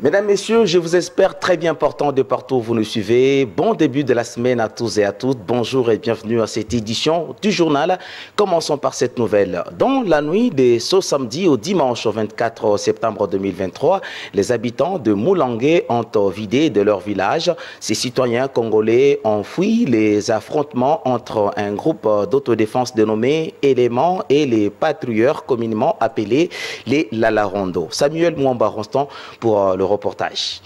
Mesdames, Messieurs, je vous espère très bien portant de partout où vous nous suivez. Bon début de la semaine à tous et à toutes. Bonjour et bienvenue à cette édition du journal. Commençons par cette nouvelle. Dans la nuit de ce samedi au dimanche 24 septembre 2023, les habitants de Moulangué ont vidé de leur village. Ces citoyens congolais ont fui les affrontements entre un groupe d'autodéfense dénommé Éléments et les patrouilleurs communément appelés les Lalarondo. Samuel Mwamba-Ronston pour le reportage.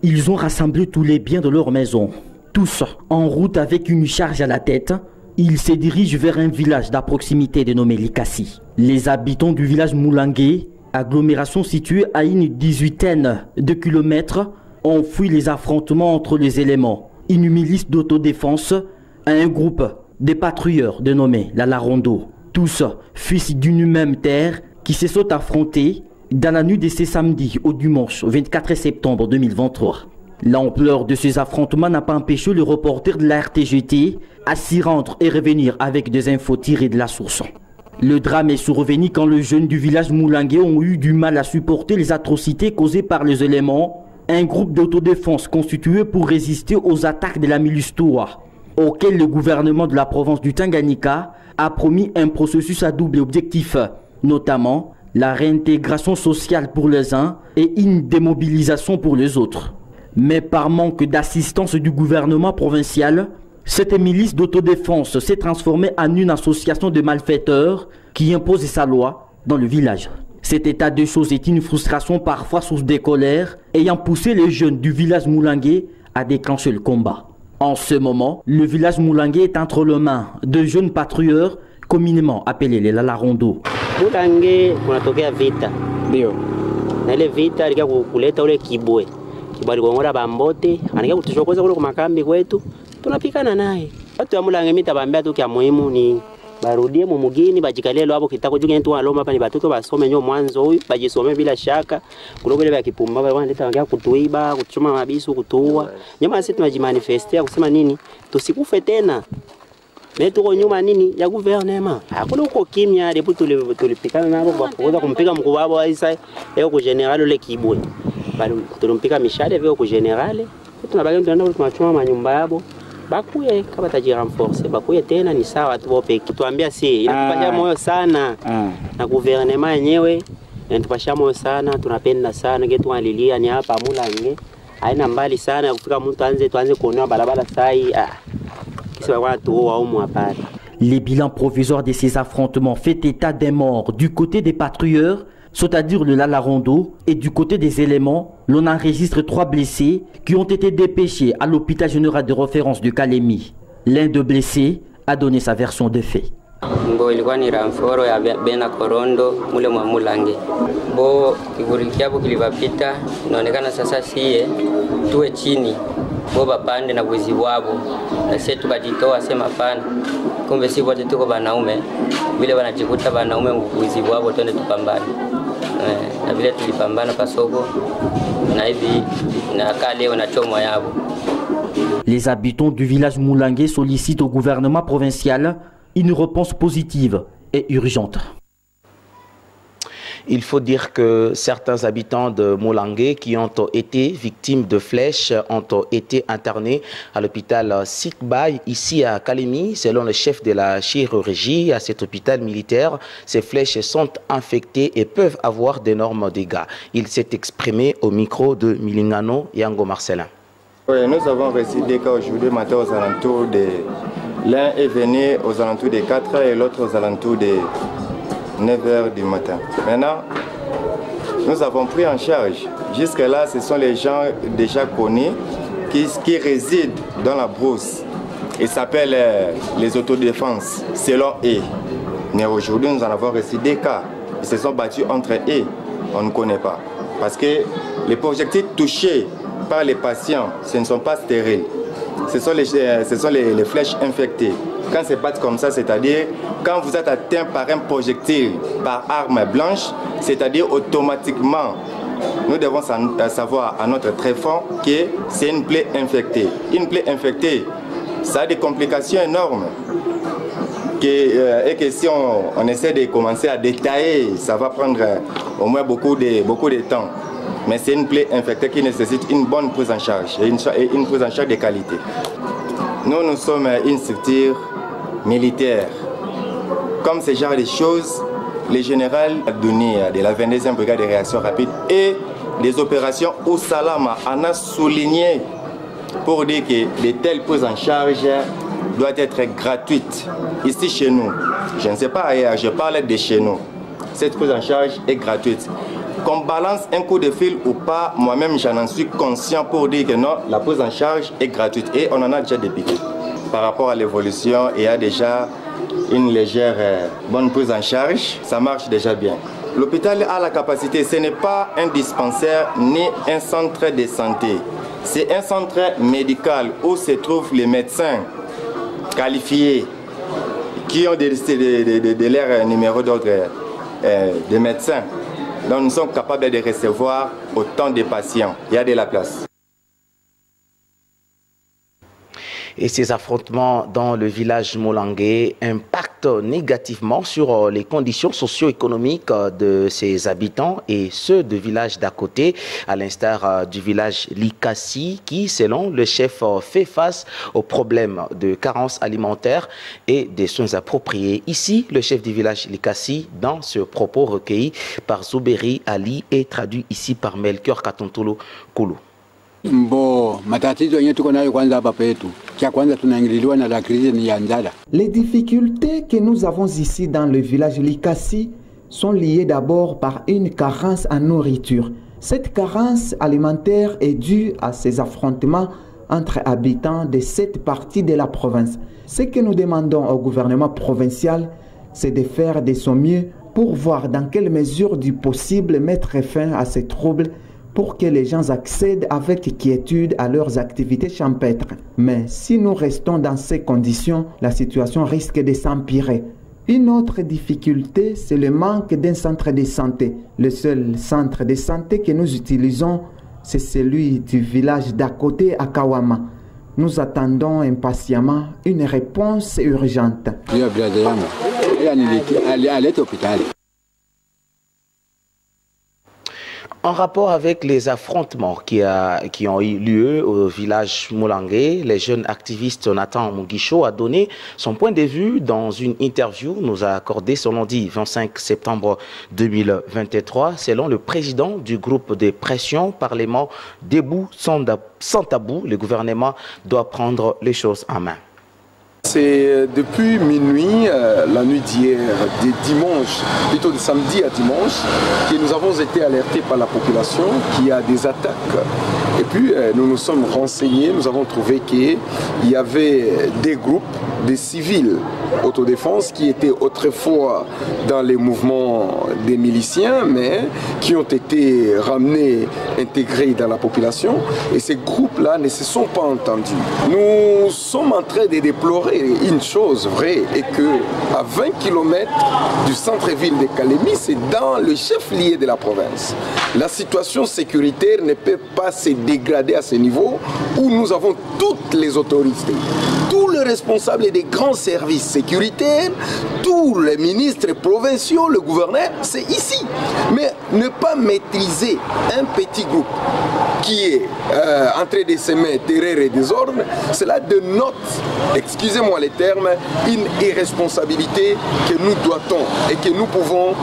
Ils ont rassemblé tous les biens de leur maison. Tous en route avec une charge à la tête, ils se dirigent vers un village d'à proximité dénommé Likasi. Les habitants du village Moulangué, agglomération située à une 18aine de kilomètres, ont fui les affrontements entre les éléments, une milice d'autodéfense à un groupe de patrouilleurs dénommés la Larondo. Tous fils d'une même terre qui se sont affrontés dans la nuit de ce samedi au dimanche 24 septembre 2023. L'ampleur de ces affrontements n'a pas empêché le reporter de la RTGT à s'y rendre et revenir avec des infos tirées de la source. Le drame est survenu quand les jeunes du village Moulangué ont eu du mal à supporter les atrocités causées par les éléments, un groupe d'autodéfense constitué pour résister aux attaques de la milice Toua, auquel le gouvernement de la province du Tanganyika a promis un processus à double objectif, notamment la réintégration sociale pour les uns et une démobilisation pour les autres. Mais par manque d'assistance du gouvernement provincial, cette milice d'autodéfense s'est transformée en une association de malfaiteurs qui impose sa loi dans le village. Cet état de choses est une frustration parfois source de colère, ayant poussé les jeunes du village Moulangué à déclencher le combat. En ce moment, le village Moulangué est entre les mains de jeunes patrouilleurs communément appelés les Lalarondo. Moulangué kunatokea vita. Ndio. Na ile vita alikuwa kuleta ule kibwe. Kibwe alikongora bambote, anakia kutushokoza kule kwa makambi kwetu. Tunapikana naye. Watu wa Moulangué mitabambia tu kia muhimu ni barudie mu mugini bajikalie hapo kitako juke ntu aloma hapa ni batoto basome nyo mwanzo huyu bajisome bila shaka. Kuliko ile ya kipumba wale wanaleta wangia kutuiba, kuchoma mabisu, kutuua. Nyama sisi tunajimanifestia kusema nini? Tusikufe tena. Mais tuko nyuma nini ya gouvernement. Hakuna uko kimya ndipo tulipikana nabo kwa kuweza kumpiga mkuu wao Aisa leo kwa general ile kibwe. Bali tulimpika mishale vile kwa general. Tunabaki tunaenda tunachoma manyumba yabo. Bakuye kama taji renforcer bakuye tena ni sawa tu bope kituambia si inatupasha moyo sana na gouvernement yenyewe inatupasha moyo sana tunapenda sana getu alilia ni hapa Moulangué haina mbali sana kufika mtu tuanze kuonea barabara sai Les bilans provisoires de ces affrontements fait état des morts du côté des patrouilleurs, c'est-à-dire le Lalarondo, et du côté des éléments, l'on enregistre 3 blessés qui ont été dépêchés à l'hôpital général de référence de Kalemi. L'un des blessés a donné sa version des faits. Mbo ilikuwa ni ramforo ya Bena Korondo mule mwa Moulangué. Bo kiburi kiapo kilivapita inaonekana sasa sie tuwe chini. Bo bapande na buzi wabo. Na sisi tukajitoa sema pana. Kumbe si wote tuko banaume. Vile wanajikuta banaume buzi wabo twende tupambane. Na vile tulipambana pasoko na hivi na kale wanachomwa yabo. Les habitants du village Moulangué sollicitent au gouvernement provincial une réponse positive et urgente. Il faut dire que certains habitants de Moulangué qui ont été victimes de flèches ont été internés à l'hôpital Sikbay ici à Kalemi. Selon le chef de la chirurgie à cet hôpital militaire, ces flèches sont infectées et peuvent avoir d'énormes dégâts. Il s'est exprimé au micro de Milingano Yango Marcelin. Oui, nous avons reçu des cas aujourd'hui matin aux alentours de... L'un est venu aux alentours des 4h et l'autre aux alentours des 9h du matin. Maintenant, nous avons pris en charge. Jusque-là, ce sont les gens déjà connus qui résident dans la brousse. Ils s'appellent les autodéfenses, selon eux. Mais aujourd'hui, nous en avons reçu des cas. Ils se sont battus entre eux. On ne connaît pas. Parce que les projectiles touchés par les patients, ce ne sont pas stériles. Ce sont les flèches infectées. Quand c'est pas comme ça, c'est-à-dire quand vous êtes atteint par un projectile par arme blanche, c'est-à-dire automatiquement, nous devons savoir à notre tréfonds que c'est une plaie infectée. Une plaie infectée, ça a des complications énormes. Et que si on essaie de commencer à détailler, ça va prendre au moins beaucoup de temps. Mais c'est une plaie infectée qui nécessite une bonne prise en charge et une prise en charge de qualité. Nous sommes une structure militaire. Comme ce genre de choses, le général Adouni de la 22e brigade de réaction rapide et des opérations au Salama en a souligné pour dire que de telles prises en charge doivent être gratuites ici chez nous. Je ne sais pas ailleurs, je parle de chez nous. Cette prise en charge est gratuite. Qu'on balance un coup de fil ou pas, moi-même j'en suis conscient pour dire que non, la prise en charge est gratuite et on en a déjà débuté. Par rapport à l'évolution, il y a déjà une légère bonne prise en charge, ça marche déjà bien. L'hôpital a la capacité, ce n'est pas un dispensaire ni un centre de santé. C'est un centre médical où se trouvent les médecins qualifiés qui ont leur numéro d'ordre de médecins. Donc nous sommes capables de recevoir autant de patients. Il y a de la place. Et ces affrontements dans le village Molangué impactent négativement sur les conditions socio-économiques de ses habitants et ceux de villages d'à côté, à l'instar du village Likassi qui, selon le chef, fait face aux problèmes de carence alimentaire et des soins appropriés. Ici, le chef du village Likassi, dans ce propos recueilli par Zouberi Ali et traduit ici par Melchior Katontolo Koulou. Les difficultés que nous avons ici dans le village Likassi sont liées d'abord par une carence en nourriture. Cette carence alimentaire est due à ces affrontements entre habitants de cette partie de la province. Ce que nous demandons au gouvernement provincial, c'est de faire de son mieux pour voir dans quelle mesure du possible mettre fin à ces troubles pour que les gens accèdent avec quiétude à leurs activités champêtres. Mais si nous restons dans ces conditions, la situation risque de s'empirer. Une autre difficulté, c'est le manque d'un centre de santé. Le seul centre de santé que nous utilisons, c'est celui du village d'à côté à Kawama. Nous attendons impatiemment une réponse urgente. En rapport avec les affrontements qui ont eu lieu au village Molangué, le jeune activiste Nathan Mugisho a donné son point de vue dans une interview nous a accordé ce lundi 25 septembre 2023. Selon le président du groupe de pression Parlement debout sans tabou, le gouvernement doit prendre les choses en main. C'est depuis minuit, la nuit d'hier, de dimanche, plutôt de samedi à dimanche, que nous avons été alertés par la population qu'il y a des attaques. Et puis nous nous sommes renseignés, nous avons trouvé qu'il y avait des groupes de civils autodéfense qui étaient autrefois dans les mouvements des miliciens, mais qui ont été ramenés, intégrés dans la population. Et ces groupes-là ne se sont pas entendus. Nous sommes en train de déplorer une chose vraie, et que à 20 km du centre-ville de Kalemi, c'est dans le chef-lieu de la province. La situation sécuritaire ne peut pas se dégrader à ce niveau où nous avons toutes les autorités, tous les responsables des grands services sécuritaires, tous les ministres provinciaux, le gouverneur, c'est ici. Mais ne pas maîtriser un petit groupe qui est en train de semer terreur et désordre, cela dénote, excusez-moi les termes, une irresponsabilité que nous doitons et que nous pouvons,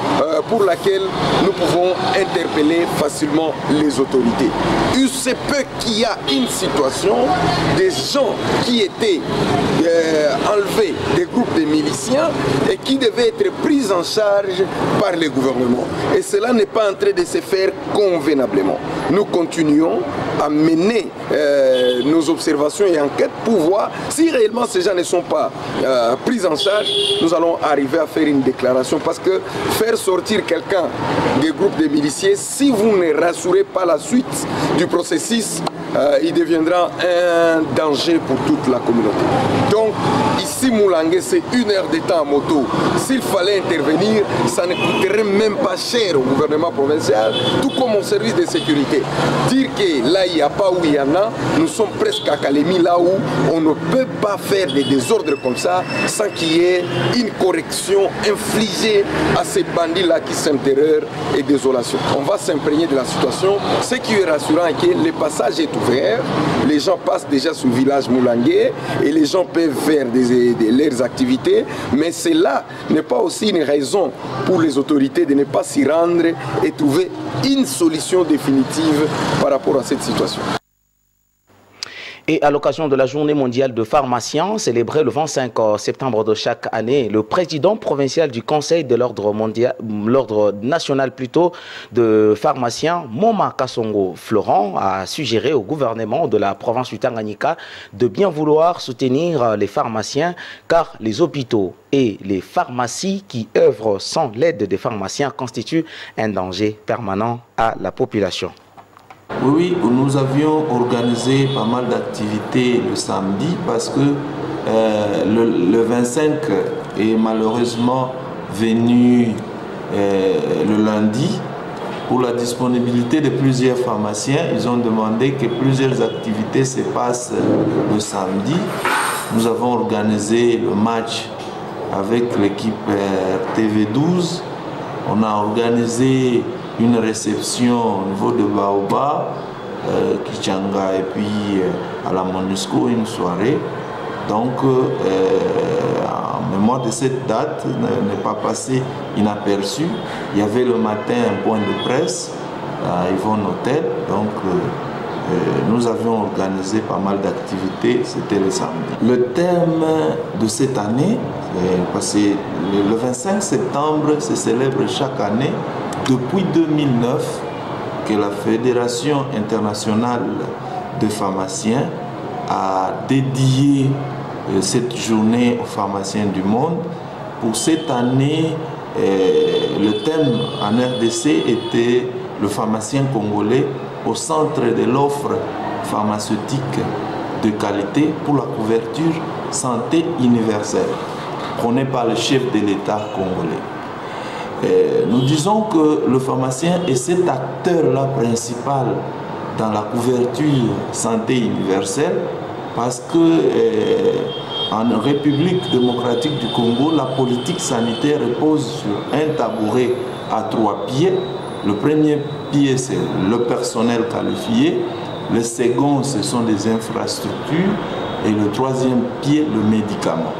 pour laquelle nous pouvons interpeller facilement les autorités. Il se peut qu'il y a une situation des gens qui étaient enlevés des groupes de miliciens et qui devaient être pris en charge par le gouvernement. Et cela n'est pas en train de se faire convenablement. Nous continuons à mener nos observations et enquêtes pour voir si réellement ces gens ne sont pas pris en charge. Nous allons arriver à faire une déclaration, parce que faire sortir quelqu'un des groupes de miliciens, si vous ne rassurez pas la suite du processus, il deviendra un danger pour toute la communauté. Donc Ici, Moulangué, c'est 1 heure de temps en moto. S'il fallait intervenir, ça ne coûterait même pas cher au gouvernement provincial, tout comme au service de sécurité. Dire que là, il n'y a pas où il y en a, nous sommes presque à Kalemi, là où on ne peut pas faire des désordres comme ça sans qu'il y ait une correction infligée à ces bandits-là qui sèment terreur et désolation. On va s'imprégner de la situation. Ce qui est rassurant est que le passage est ouvert, les gens passent déjà sous le village Moulangué et les gens peuvent faire leurs activités, mais cela n'est pas aussi une raison pour les autorités de ne pas s'y rendre et trouver une solution définitive par rapport à cette situation. Et à l'occasion de la journée mondiale de pharmaciens, célébrée le 25 septembre de chaque année, le président provincial du Conseil de l'ordre national de pharmaciens, Moma Kasongo Florent, a suggéré au gouvernement de la province du Tanganyika de bien vouloir soutenir les pharmaciens, car les hôpitaux et les pharmacies qui œuvrent sans l'aide des pharmaciens constituent un danger permanent à la population. Oui, nous avions organisé pas mal d'activités le samedi parce que le 25 est malheureusement venu le lundi. Pour la disponibilité de plusieurs pharmaciens, ils ont demandé que plusieurs activités se passent le samedi. Nous avons organisé le match avec l'équipe TV12. On a organisé une réception au niveau de Baoba, Kichanga et puis à la MONUSCO une soirée. Donc en mémoire de cette date n'est pas passé inaperçu. Il y avait le matin un point de presse à Yvonne Hôtel. Donc nous avions organisé pas mal d'activités, c'était le samedi. Le thème de cette année, parce que le 25 septembre se célèbre chaque année depuis 2009 que la Fédération internationale de pharmaciens a dédié cette journée aux pharmaciens du monde. Pour cette année, le thème en RDC était le pharmacien congolais au centre de l'offre pharmaceutique de qualité pour la couverture santé universelle, prônée par le chef de l'État congolais. Nous disons que le pharmacien est cet acteur-là principal dans la couverture santé universelle parce que en République démocratique du Congo, la politique sanitaire repose sur un tabouret à 3 pieds. Le premier pied, c'est le personnel qualifié. Le second, ce sont des infrastructures. Et le troisième pied, le médicament.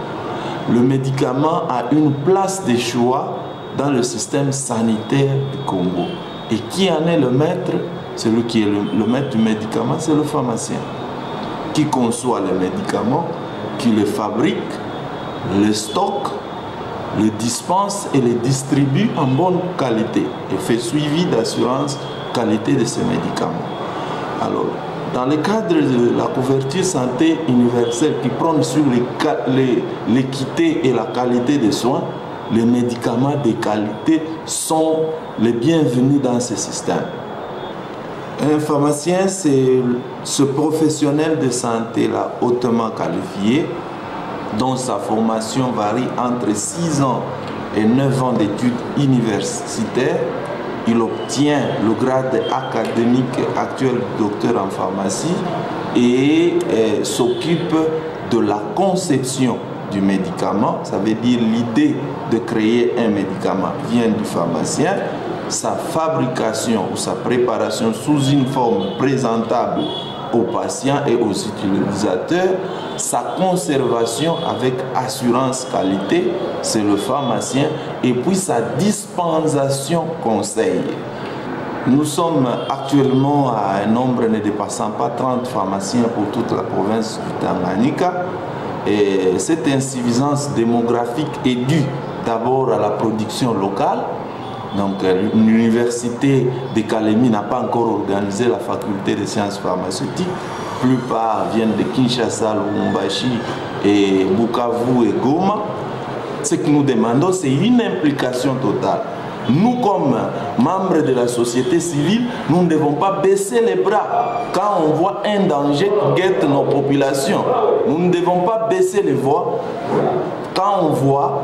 Le médicament a une place de choix dans le système sanitaire du Congo. Et qui en est le maître? Celui qui est le maître du médicament, c'est le pharmacien. Qui conçoit les médicaments, qui les fabrique, les stocke, les dispense et les distribue en bonne qualité et fait suivi d'assurance qualité de ces médicaments. Alors, dans le cadre de la couverture santé universelle qui prône sur l'équité et la qualité des soins, les médicaments de qualité sont les bienvenus dans ce système. Un pharmacien, c'est ce professionnel de santé-là hautement qualifié, dont sa formation varie entre 6 ans et 9 ans d'études universitaires. Il obtient le grade académique actuel de docteur en pharmacie et s'occupe de la conception du médicament. Ça veut dire l'idée de créer un médicament vient du pharmacien. Sa fabrication ou sa préparation sous une forme présentable aux patients et aux utilisateurs, sa conservation avec assurance qualité, c'est le pharmacien, et puis sa dispensation conseil. Nous sommes actuellement à un nombre ne dépassant pas 30 pharmaciens pour toute la province du Tanganyika, et cette insuffisance démographique est due d'abord à la production locale. Donc l'université de Kalemi n'a pas encore organisé la faculté de sciences pharmaceutiques. La plupart viennent de Kinshasa, Lubumbashi, et Bukavu et Goma. Ce que nous demandons, c'est une implication totale nous comme membres de la société civile, nous ne devons pas baisser les bras quand on voit un danger qui guette nos populations. Nous ne devons pas baisser les voix quand on voit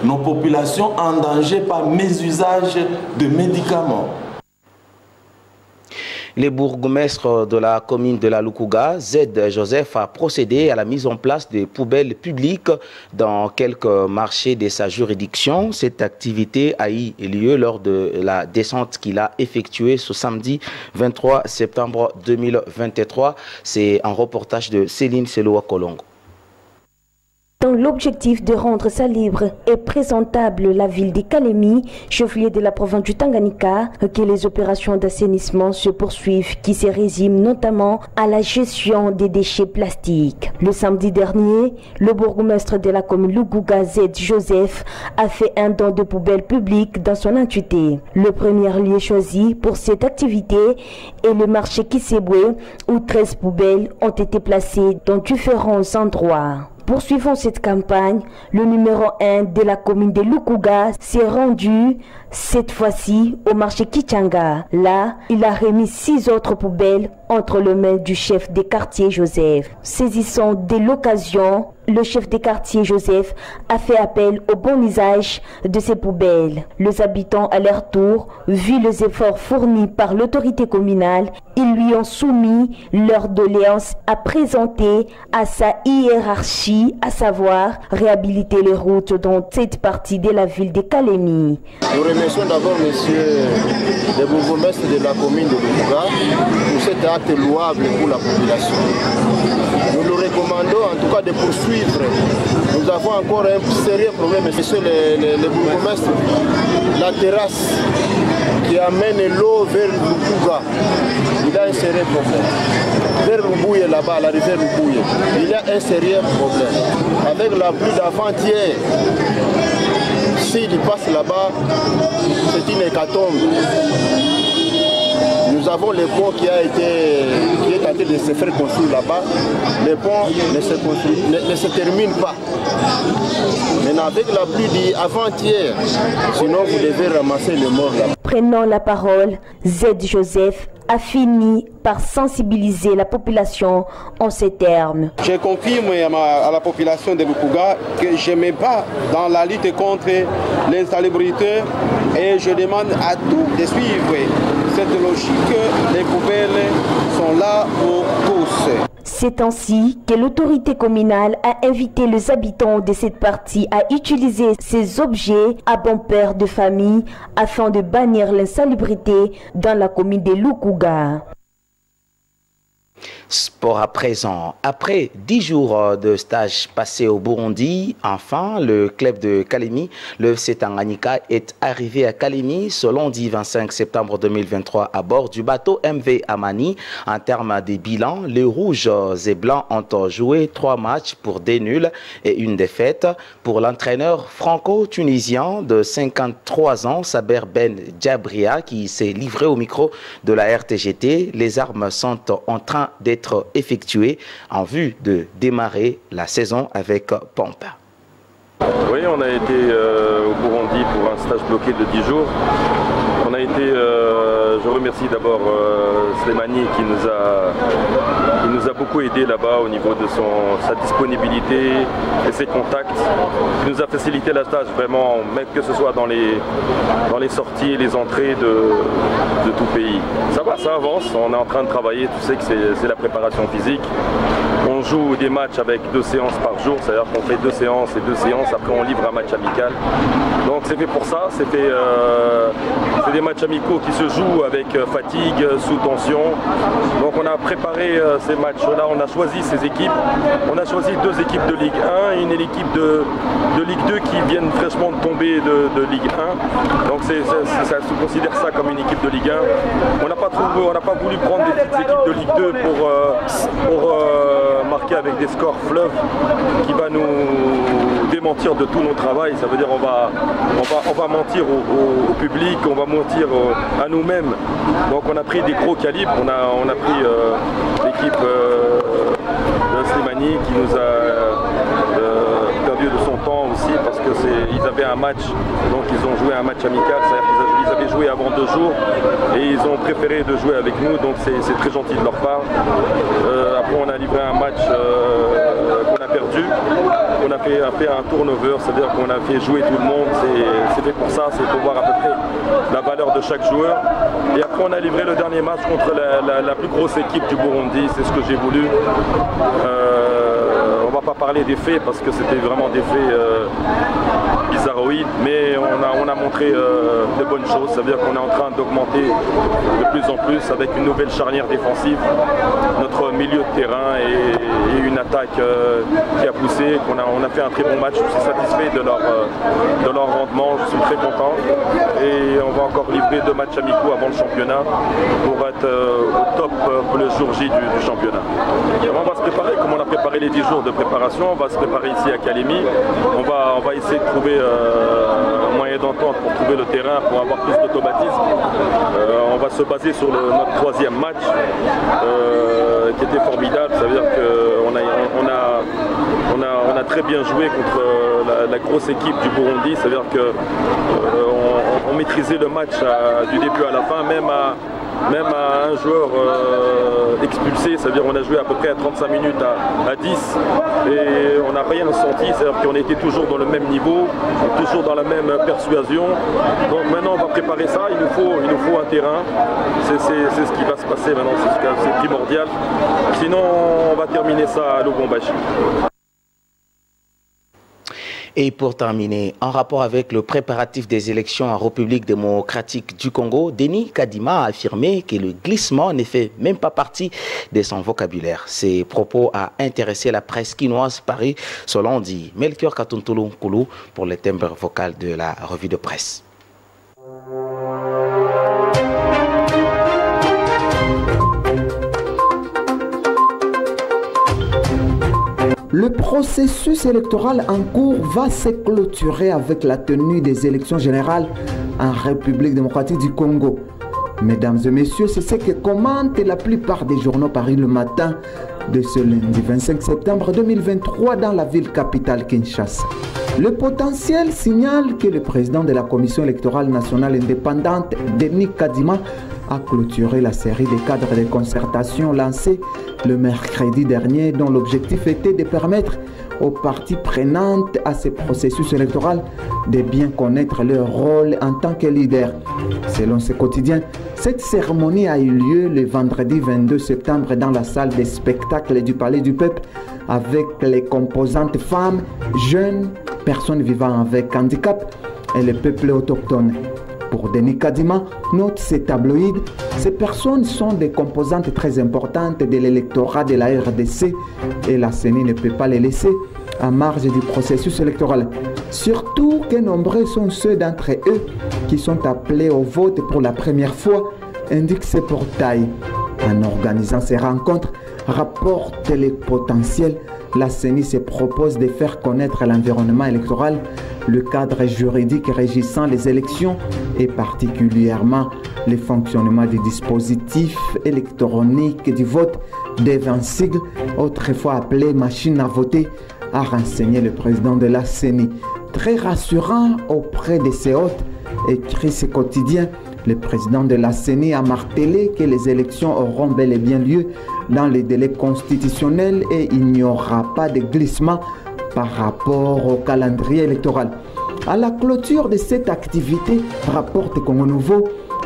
nos populations en danger par mésusage de médicaments. Le bourgmestre de la commune de la Lukuga, Z Joseph, a procédé à la mise en place de poubelles publiques dans quelques marchés de sa juridiction. Cette activité a eu lieu lors de la descente qu'il a effectuée ce samedi 23 septembre 2023. C'est un reportage de Céline Seloa Kolongo. Dans l'objectif de rendre salubre et présentable la ville de Kalemi, chef-lieu de la province du Tanganyika, que les opérations d'assainissement se poursuivent qui se résument notamment à la gestion des déchets plastiques. Le samedi dernier, le bourgmestre de la commune Lukuga, Z Joseph, a fait un don de poubelles publiques dans son entité. Le premier lieu choisi pour cette activité est le marché Kisebwe, où 13 poubelles ont été placées dans différents endroits. Poursuivant cette campagne, le numéro 1 de la commune de Lukuga s'est rendu cette fois-ci au marché Kichanga. Là, il a remis 6 autres poubelles entre les mains du chef des quartiers Joseph. Saisissant de l'occasion, le chef des quartiers Joseph a fait appel au bon usage de ces poubelles. Les habitants à leur tour, vu les efforts fournis par l'autorité communale, ils lui ont soumis leur doléance à présenter à sa hiérarchie, à savoir réhabiliter les routes dans cette partie de la ville de Kalemi. Nous remercions d'abord monsieur le bourgmestre de la commune de Lukuga pour cet acte louable pour la population. Nous le recommandons en tout cas de poursuivre. Nous avons encore un sérieux problème, monsieur le bourgmestre, la terrasse qui amène l'eau vers Lukuga. Il a un sérieux problème. Vers Rubouye là-bas, la rivière Rubouye, il y a un sérieux problème. Avec la pluie d'avant-hier, s'il passe là-bas, c'est une hécatombe. Nous avons le pont qui est en train de se faire construire là-bas. Le pont ne se termine pas. Maintenant, avec la pluie d'avant-hier, sinon vous devez ramasser les morts là-bas. Prenant la parole, Z Joseph a fini par sensibiliser la population en ces termes. Je confirme à la population de Lukuga que je me bats dans la lutte contre l'insalubrité et je demande à tous de suivre cette logique. Les poubelles sont là pour tous. C'est ainsi que l'autorité communale a invité les habitants de cette partie à utiliser ces objets à bon père de famille afin de bannir l'insalubrité dans la commune de Lukuga. Sport à présent. Après 10 jours de stage passés au Burundi, enfin, le club de Kalemi, le FC Tanganyika, est arrivé à Kalemi ce lundi 25 septembre 2023 à bord du bateau MV Amani. En termes des bilans, les rouges et blancs ont joué 3 matchs pour 2 nuls et 1 défaite. Pour l'entraîneur franco-tunisien de 53 ans, Saber Ben Djabria, qui s'est livré au micro de la RTGT, les armes sont en train d'être effectué en vue de démarrer la saison avec pompe. Oui, on a été au Burundi pour un stage bloqué de 10 jours. On a été, je remercie d'abord Slimani qui nous a beaucoup aidé là-bas au niveau de sa disponibilité et ses contacts, qui nous a facilité la stage vraiment, même que ce soit dans les sorties et les entrées de tout pays. Ça va, ça avance, on est en train de travailler, tu sais que c'est la préparation physique. On joue des matchs avec 2 séances par jour, c'est-à-dire qu'on fait 2 séances et 2 séances, après on livre un match amical. Donc c'est fait pour ça, c'est des matchs amicaux qui se jouent avec fatigue, sous tension. Donc on a préparé ces matchs-là, on a choisi ces équipes. On a choisi 2 équipes de Ligue 1 et une équipe de Ligue 2 qui viennent fraîchement de tomber de Ligue 1. Donc ça se considère ça comme une équipe de Ligue 1. On n'a pas voulu prendre des petites équipes de Ligue 2 pour marquer avec des scores fleuves qui va nous démentir de tout notre travail. Ça veut dire on va mentir au public, on va mentir à nous-mêmes. Donc on a pris des gros calibres, on a pris l'équipe de Slimani qui nous a perdu de son temps aussi parce que qu'ils avaient un match, donc ils ont joué un match amical, c'est-à-dire qu'ils avaient joué avant 2 jours et ils ont préféré de jouer avec nous, donc c'est très gentil de leur part. Après on a livré un match qu'on a perdu, on a fait un turnover, c'est-à-dire qu'on a fait jouer tout le monde, c'est fait pour ça, c'est pour voir à peu près la valeur de chaque joueur. Et après on a livré le dernier match contre la plus grosse équipe du Burundi, c'est ce que j'ai voulu. On va pas parler des faits parce que c'était vraiment des faits bizarroïdes, mais on a montré de bonnes choses, ça veut dire qu'on est en train d'augmenter de plus en plus avec une nouvelle charnière défensive, notre milieu de terrain et une attaque qui a poussé, on a fait un très bon match, je suis satisfait de leur rendement, je suis très content et on va encore livrer 2 matchs amicaux avant le championnat pour être au top pour le jour J du championnat. On va se préparer comme on a préparé les 10 jours de préparation, on va se préparer ici à Kalemi, on va essayer de trouver un moyen d'entente pour trouver le terrain, pour avoir plus d'automatisme. On va se baser sur notre 3e match qui était formidable, ça veut dire qu'on a très bien joué contre la grosse équipe du Burundi, ça veut dire qu'on maîtrisait le match du début à la fin, même à un joueur expulsé, c'est-à-dire on a joué à peu près à 35 minutes à 10 et on n'a rien senti, c'est-à-dire qu'on était toujours dans le même niveau, toujours dans la même persuasion. Donc maintenant on va préparer ça, il nous faut un terrain, c'est ce qui va se passer maintenant, c'est primordial. Sinon on va terminer ça à Lubumbashi. Et pour terminer, en rapport avec le préparatif des élections en République démocratique du Congo, Denis Kadima a affirmé que le glissement ne fait même pas partie de son vocabulaire. Ces propos a intéressé la presse quinoise Paris, selon dit Melchior Katuntulu Koulou pour le timbre vocal de la revue de presse. Le processus électoral en cours va se clôturer avec la tenue des élections générales en République démocratique du Congo. Mesdames et messieurs, c'est ce que commentent la plupart des journaux parus le matin de ce lundi 25 septembre 2023 dans la ville capitale Kinshasa. Le potentiel signale que le président de la Commission électorale nationale indépendante, Denis Kadima, a clôturé la série des cadres de concertation lancés le mercredi dernier, dont l'objectif était de permettre aux parties prenantes à ce processus électoral de bien connaître leur rôle en tant que leader. Selon ce quotidien, cette cérémonie a eu lieu le vendredi 22 septembre dans la salle des spectacles du Palais du Peuple avec les composantes femmes, jeunes, personnes vivant avec handicap et le peuple autochtone. Pour Denis Kadima, note ces tabloïds, ces personnes sont des composantes très importantes de l'électorat de la RDC et la CENI ne peut pas les laisser à marge du processus électoral. Surtout que nombreux sont ceux d'entre eux qui sont appelés au vote pour la première fois, indique ce portail. En organisant ces rencontres, rapporte les potentiels, la CENI se propose de faire connaître l'environnement électoral, le cadre juridique régissant les élections et particulièrement le fonctionnement du dispositif électronique du vote des 20 sigles, autrefois appelé machine à voter, a renseigné le président de la CENI. Très rassurant auprès de ses hôtes, écrit ce quotidien, le président de la CENI a martelé que les élections auront bel et bien lieu dans les délais constitutionnels et il n'y aura pas de glissement par rapport au calendrier électoral. À la clôture de cette activité, rapporte Congo Nouveau,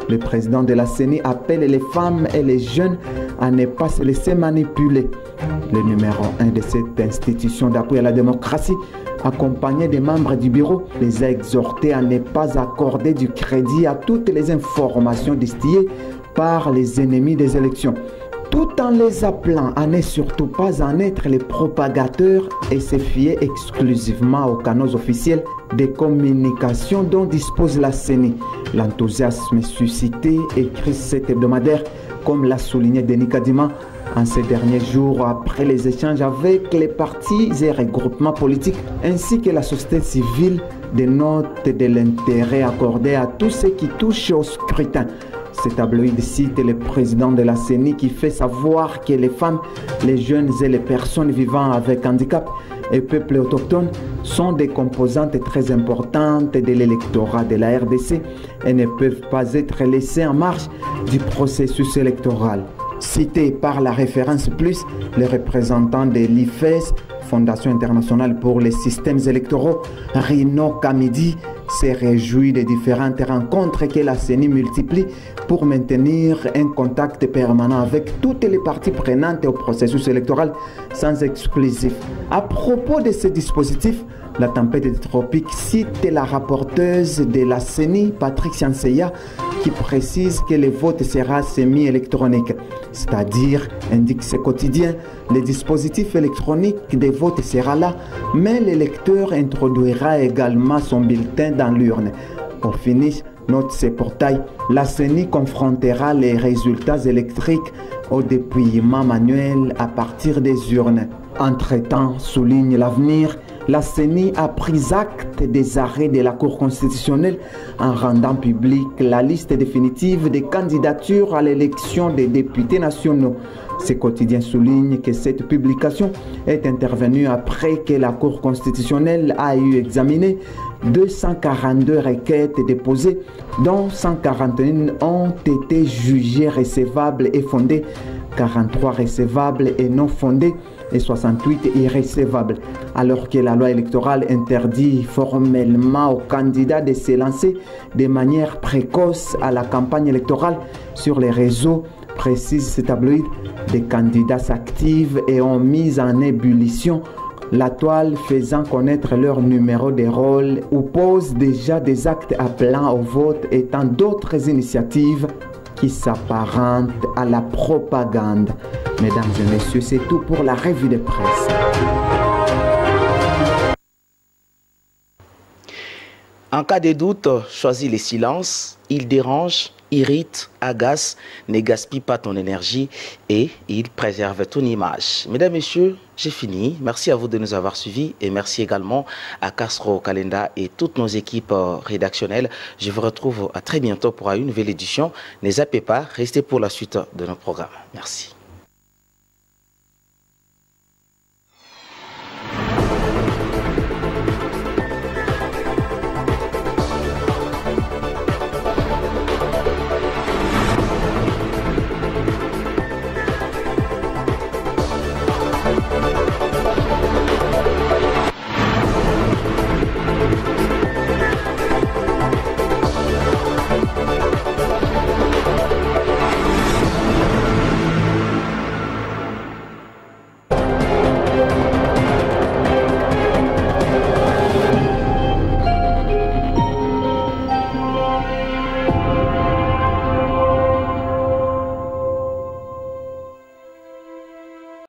le président de la CENI appelle les femmes et les jeunes à ne pas se laisser manipuler. Le numéro 1 de cette institution d'appui à la démocratie, accompagné des membres du bureau, les a exhortés à ne pas accorder du crédit à toutes les informations distillées par les ennemis des élections, tout en les appelant à ne surtout pas en être les propagateurs et se fier exclusivement aux canaux officiels de communication dont dispose la CENI. L'enthousiasme suscité, écrit cet hebdomadaire, comme l'a souligné Denis Kadima, en ces derniers jours après les échanges avec les partis et regroupements politiques ainsi que la société civile, dénote de l'intérêt accordé à tout ce qui touche au scrutin. Ce tabloïd cite le président de la CENI qui fait savoir que les femmes, les jeunes et les personnes vivant avec handicap et peuples autochtones sont des composantes très importantes de l'électorat de la RDC et ne peuvent pas être laissés en marge du processus électoral. Cité par la référence plus, les représentants de l'IFES, Fondation internationale pour les systèmes électoraux, Rino Kamidi, se réjouit des différentes rencontres que la CENI multiplie pour maintenir un contact permanent avec toutes les parties prenantes au processus électoral sans exclusif. À propos de ce dispositif, la tempête des tropiques cite la rapporteuse de la CENI, Patrick Chanseya, qui précise que le vote sera semi-électronique, c'est-à-dire, indique ce quotidien, le dispositif électronique de vote sera là, mais l'électeur introduira également son bulletin dans l'urne. Au finish, note ce portail, la CENI confrontera les résultats électriques au dépouillement manuel à partir des urnes. Entre-temps, souligne l'avenir, la CENI a pris acte des arrêts de la Cour constitutionnelle en rendant publique la liste définitive des candidatures à l'élection des députés nationaux. Ce quotidien souligne que cette publication est intervenue après que la Cour constitutionnelle a eu examiné 242 requêtes déposées, dont 141 ont été jugées recevables et fondées, 43 recevables et non fondées, et 68 irrécevables, alors que la loi électorale interdit formellement aux candidats de se lancer de manière précoce à la campagne électorale sur les réseaux, précise ce tabloïd. Des candidats s'activent et ont mis en ébullition la toile faisant connaître leur numéro de rôle ou posent déjà des actes appelant au vote et tant d'autres initiatives qui s'apparentent à la propagande. Mesdames et messieurs, c'est tout pour la revue de presse. En cas de doute, choisis les silences. Il dérange, irrite, agace, ne gaspille pas ton énergie et il préserve ton image. Mesdames, Messieurs, j'ai fini. Merci à vous de nous avoir suivis et merci également à Castro Kalenda et toutes nos équipes rédactionnelles. Je vous retrouve à très bientôt pour une nouvelle édition. Ne zappez pas, restez pour la suite de nos programmes. Merci.